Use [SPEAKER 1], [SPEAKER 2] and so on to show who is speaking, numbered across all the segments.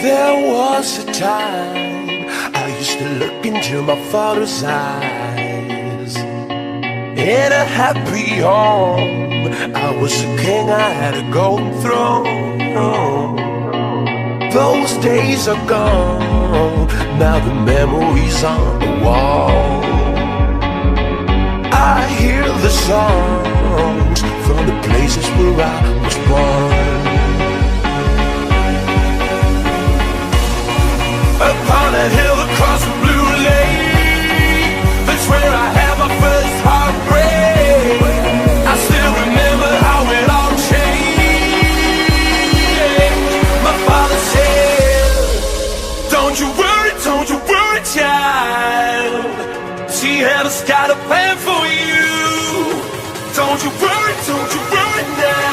[SPEAKER 1] There was a time I used to look into my father's eyes. In a happy home, I was a king, I had a golden throne. Those days are gone, now the memories on the wall. I hear the songs from the places where I was born. Upon a hill across the blue lake, that's where I had my first heartbreak. I still remember how it all changed. My father said, don't you worry, child. She has got a plan for you. Don't you worry now.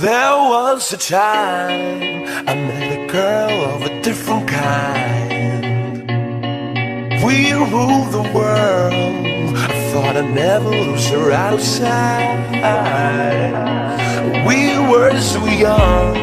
[SPEAKER 1] There was a time I met a girl of a different kind. We ruled the world, I thought I'd never lose her out of sight. We were so young,